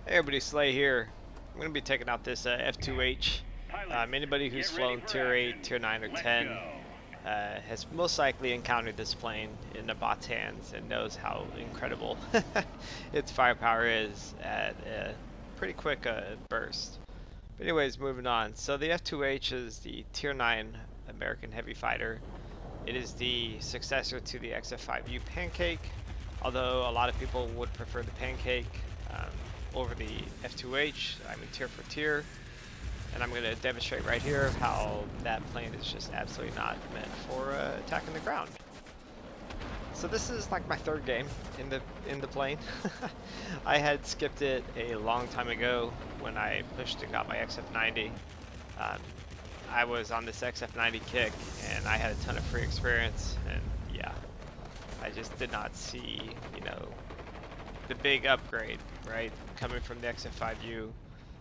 Hey everybody, Slay here. I'm going to be taking out this F2H. Anybody who's flown Tier 8, Tier 9, or 10 has most likely encountered this plane in the bot's hands and knows how incredible its firepower is at a pretty quick burst. But anyways, moving on. So the F2H is the Tier 9 American heavy fighter. It is the successor to the XF5U Pancake, although a lot of people would prefer the Pancake over the F2H. I'm in tier for tier, and I'm going to demonstrate right here how that plane is just absolutely not meant for attacking the ground. So this is like my third game in the plane. I had skipped it a long time ago when I pushed and got my XF90. I was on this XF90 kick, and I had a ton of free experience, and yeah, I just did not see, you know, the big upgrade, right? Coming from the XF5U,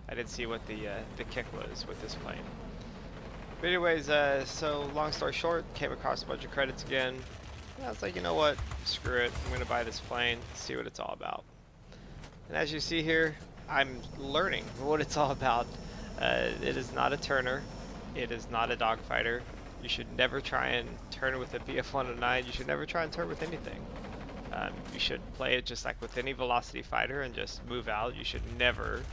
I didn't see what the kick was with this plane. But anyways, so long story short, came across a bunch of credits again. And I was like, you know what? Screw it. I'm gonna buy this plane, see what it's all about. And as you see here, I'm learning what it's all about. It is not a turner. It is not a dogfighter. You should never try and turn with a BF-109. You should never try and turn with anything. You should play it just like with any velocity fighter and just move out. You should never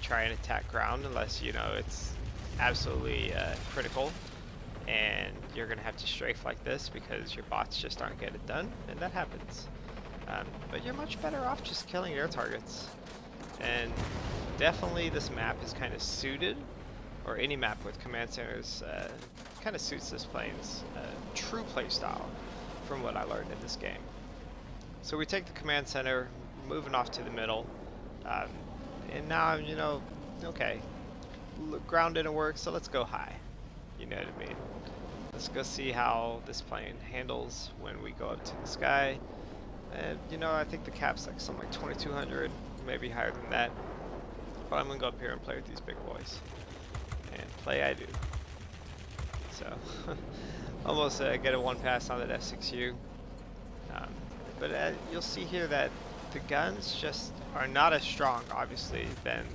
try and attack ground unless you know it's absolutely critical, and you're gonna have to strafe like this because your bots just aren't getting it done, and that happens. But you're much better off just killing air targets, and definitely this map is kind of suited, or any map with command centers kind of suits this plane's true play style from what I learned in this game. So we take the command center, moving off to the middle, and now, you know, okay, ground didn't work, so let's go high, you know what I mean? Let's go see how this plane handles when we go up to the sky. And you know, I think the cap's like something like 2200, maybe higher than that, but I'm gonna go up here and play with these big boys, and play I do. So almost get a one pass on that F6U. But you'll see here that the guns just are not as strong, obviously, than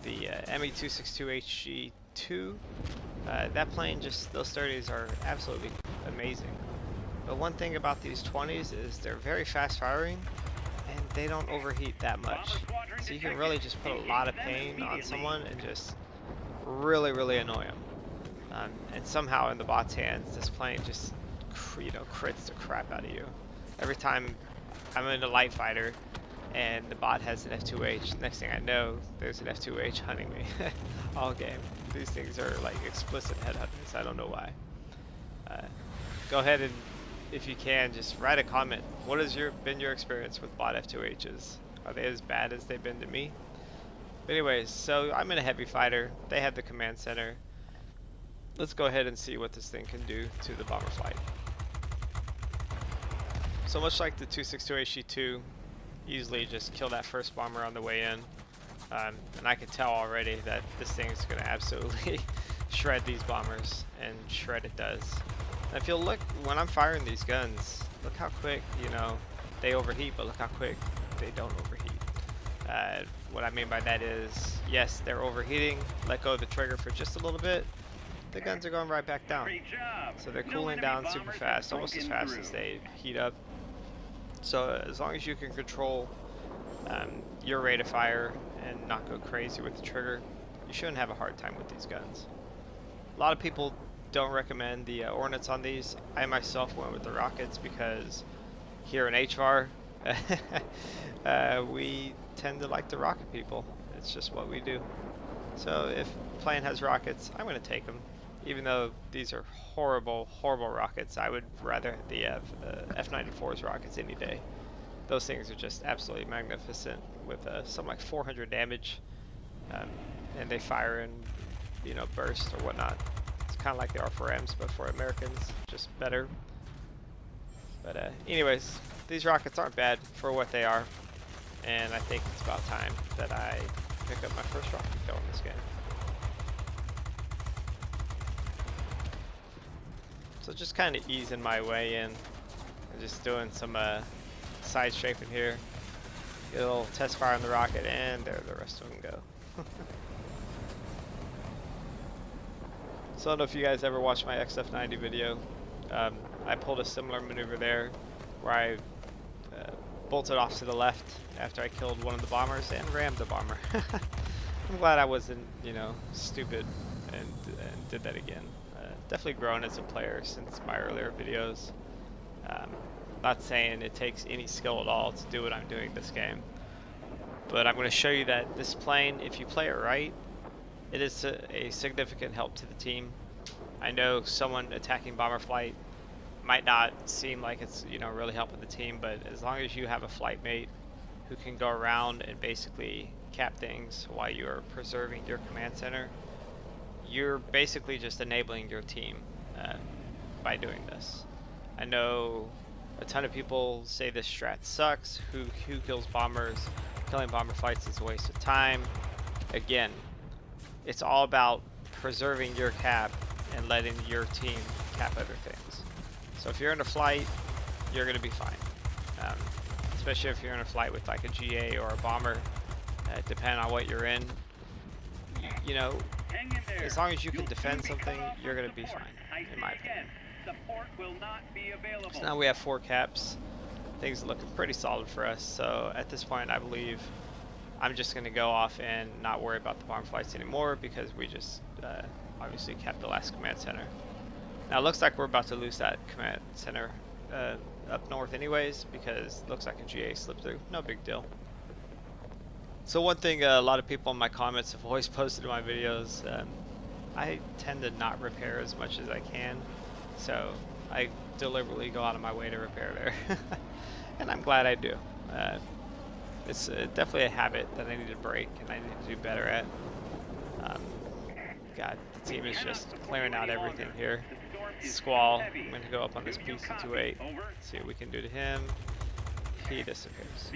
the ME262HG2. That plane, just those 30s are absolutely amazing. But one thing about these 20s is they're very fast firing, and they don't overheat that much. So you can really just put a lot of pain on someone and just really, really annoy them. And somehow in the bot's hands, this plane just, you know, crits the crap out of you. Every time I'm in a light fighter and the bot has an F2H, next thing I know, there's an F2H hunting me all game. These things are like explicit headhunters. I don't know why. Go ahead and, if you can, just write a comment. What has been your experience with bot F2Hs? Are they as bad as they've been to me? But anyways, so I'm in a heavy fighter. They have the command center. Let's go ahead and see what this thing can do to the bomber flight. So much like the 262HG2, easily just kill that first bomber on the way in. And I can tell already that this thing is going to absolutely shred these bombers, and shred it does. And if you'll look, when I'm firing these guns, look how quick, you know, they overheat, but look how quick they don't overheat. What I mean by that is, yes, they're overheating, let go of the trigger for just a little bit, the guns are going right back down. So they're cooling down super fast, almost as fast as they heat up. So as long as you can control your rate of fire and not go crazy with the trigger, you shouldn't have a hard time with these guns. A lot of people don't recommend the Hornets on these. I myself went with the rockets because here in HVAR, we tend to like the rocket people. It's just what we do. So if a plane has rockets, I'm going to take them. Even though these are horrible, horrible rockets, I would rather the F-94's rockets any day. Those things are just absolutely magnificent with something like 400 damage, and they fire in, you know, burst or whatnot. It's kind of like the R4Ms, but for Americans, just better. But anyways, these rockets aren't bad for what they are, and I think it's about time that I pick up my first rocket kill in this game. So just kind of easing my way in, and just doing some side strafing here. Get a little test fire on the rocket, and there the rest of them go. So I don't know if you guys ever watched my XF90 video. I pulled a similar maneuver there, where I bolted off to the left after I killed one of the bombers and rammed the bomber. I'm glad I wasn't, you know, stupid and did that again. Definitely grown as a player since my earlier videos. Not saying it takes any skill at all to do what I'm doing this game, but I'm going to show you that this plane, if you play it right, it is a significant help to the team. I know someone attacking bomber flight might not seem like it's, you know, really helping the team, but as long as you have a flight mate who can go around and basically cap things while you're preserving your command center, you're basically just enabling your team by doing this. I know a ton of people say this strat sucks. Who kills bombers? Killing bomber flights is a waste of time. Again, it's all about preserving your cap and letting your team cap other things. So if you're in a flight, you're going to be fine. Especially if you're in a flight with like a GA or a bomber, depending on what you're in. You know, as long as you can defend something, you're going to be fine, in my opinion. So now we have 4 caps. Things are looking pretty solid for us. So at this point, I believe I'm just going to go off and not worry about the bomb flights anymore, because we just obviously capped the last command center. Now it looks like we're about to lose that command center up north anyways, because it looks like a GA slipped through. No big deal. So one thing a lot of people in my comments have always posted in my videos, I tend to not repair as much as I can. So I deliberately go out of my way to repair there. And I'm glad I do. It's definitely a habit that I need to break and I need to do better at. God, the team is just clearing out everything here. Squall, I'm going to go up on this PC-28, see what we can do to him. He disappears.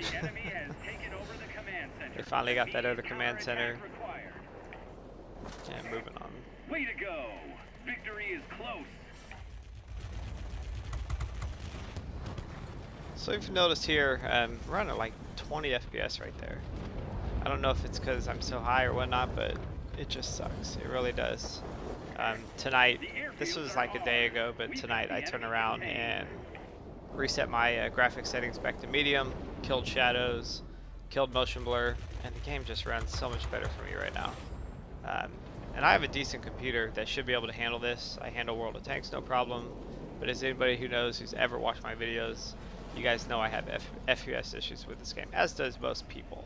They finally got that other command center. And moving on. Way to go! Victory is close. So if you notice here, we're running like 20 FPS right there. I don't know if it's because I'm so high or whatnot, but it just sucks. It really does. Tonight, this was like a day ago, but tonight I turned around and reset my graphics settings back to medium, killed shadows, killed motion blur, and the game just runs so much better for me right now. And I have a decent computer that should be able to handle this. I handle World of Tanks no problem, but as anybody who knows, who's ever watched my videos, you guys know I have FPS issues with this game, as does most people.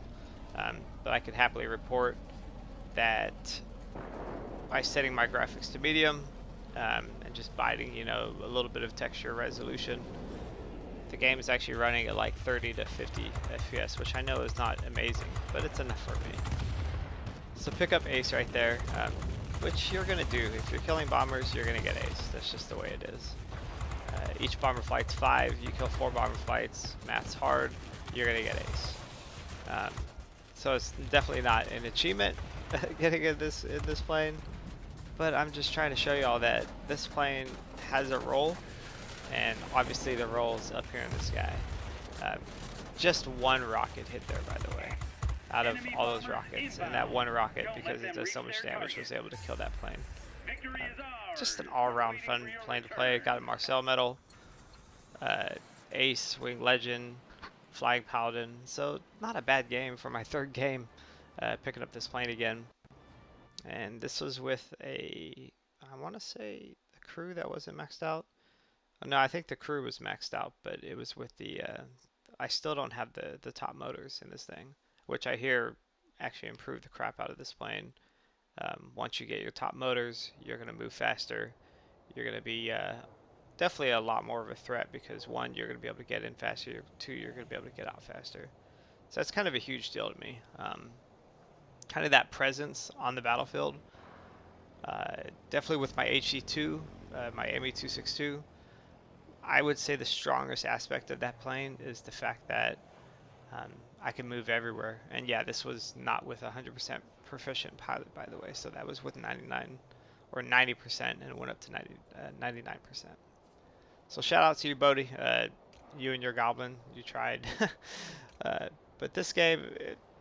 But I could happily report that by setting my graphics to medium and just biting, you know, a little bit of texture resolution, the game is actually running at like 30 to 50 FPS, which I know is not amazing, but it's enough for me. So pick up ace right there, which you're going to do. If you're killing bombers, you're going to get ace. That's just the way it is. Each bomber flight's 5. You kill 4 bomber flights, math's hard, you're going to get ace. So it's definitely not an achievement getting in this plane, but I'm just trying to show you all that this plane has a role, and obviously the role's up here in the sky. Just one rocket hit there, by the way, out of all those rockets, and that one rocket, because it does so much damage, was able to kill that plane. Just an all-around fun plane to play. Got a Marcel medal, ace, wing legend, flying paladin, so not a bad game for my 3rd game picking up this plane again. And this was with I want to say the crew that wasn't maxed out. Oh, no, I think the crew was maxed out, but it was with the I still don't have the top motors in this thing, which I hear actually improve the crap out of this plane. Once you get your top motors, you're going to move faster. You're going to be definitely a lot more of a threat, because 1, you're going to be able to get in faster, 2, you're going to be able to get out faster. So that's kind of a huge deal to me. Kind of that presence on the battlefield. Definitely with my HC2, my ME262, I would say the strongest aspect of that plane is the fact that I can move everywhere. And yeah, this was not with 100% proficient pilot, by the way, so that was with 99 or 90%, and it went up to 99%. So shout out to you, Bodie. You and your goblin, you tried. But this game,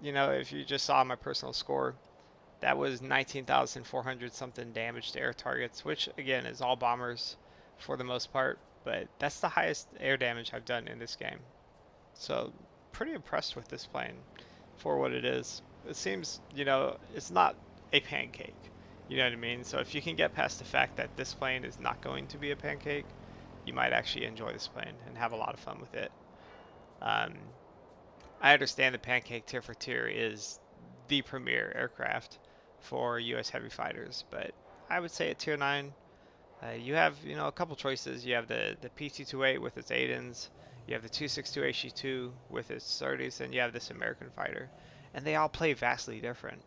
you know, if you just saw my personal score, that was 19,400 something damage to air targets, which again is all bombers for the most part. But that's the highest air damage I've done in this game. So pretty impressed with this plane for what it is. It seems, you know, it's not a pancake. You know what I mean? So if you can get past the fact that this plane is not going to be a pancake, you might actually enjoy this plane and have a lot of fun with it. Um, I understand the pancake tier for tier is the premier aircraft for U.S. heavy fighters, but I would say at tier 9, you have, you know, a couple choices. You have the PT-28 with its Aidens, you have the 262 HE2 with its 30s, and you have this American fighter. And they all play vastly different.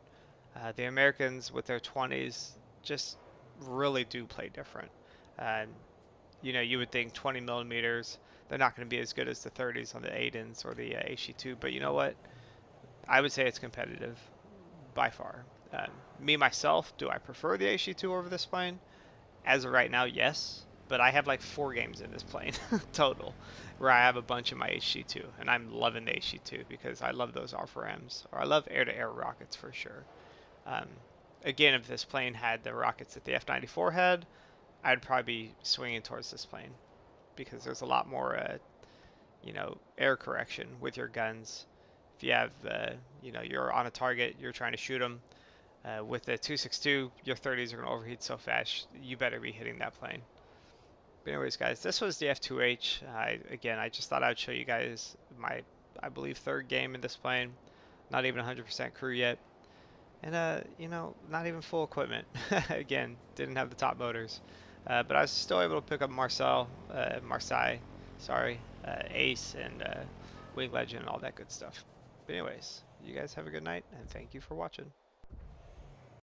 The Americans with their 20s just really do play different. Uh, you know, you would think 20 millimeters, they're not going to be as good as the 30s on the Aidens or the HE2, but you know what? I would say it's competitive by far. Me myself, do I prefer the HE2 over this plane? As of right now, yes, but I have like 4 games in this plane total, where I have a bunch of my HG2, and I'm loving the HG2 because I love those RFRMs, or I love air-to-air rockets for sure. Um, Again, if this plane had the rockets that the F-94 had, I'd probably be swinging towards this plane because there's a lot more, you know, air correction with your guns. If you have, you know, you're on a target, you're trying to shoot them. With the 262, your 30s are going to overheat so fast, you better be hitting that plane. But anyways, guys, this was the F2H. Again, I just thought I'd show you guys my, I believe, 3rd game in this plane. Not even 100% crew yet. And, you know, not even full equipment. Again, didn't have the top motors. But I was still able to pick up Marseille, sorry, Ace, and Wing Legend, and all that good stuff. But anyways, you guys have a good night, and thank you for watching.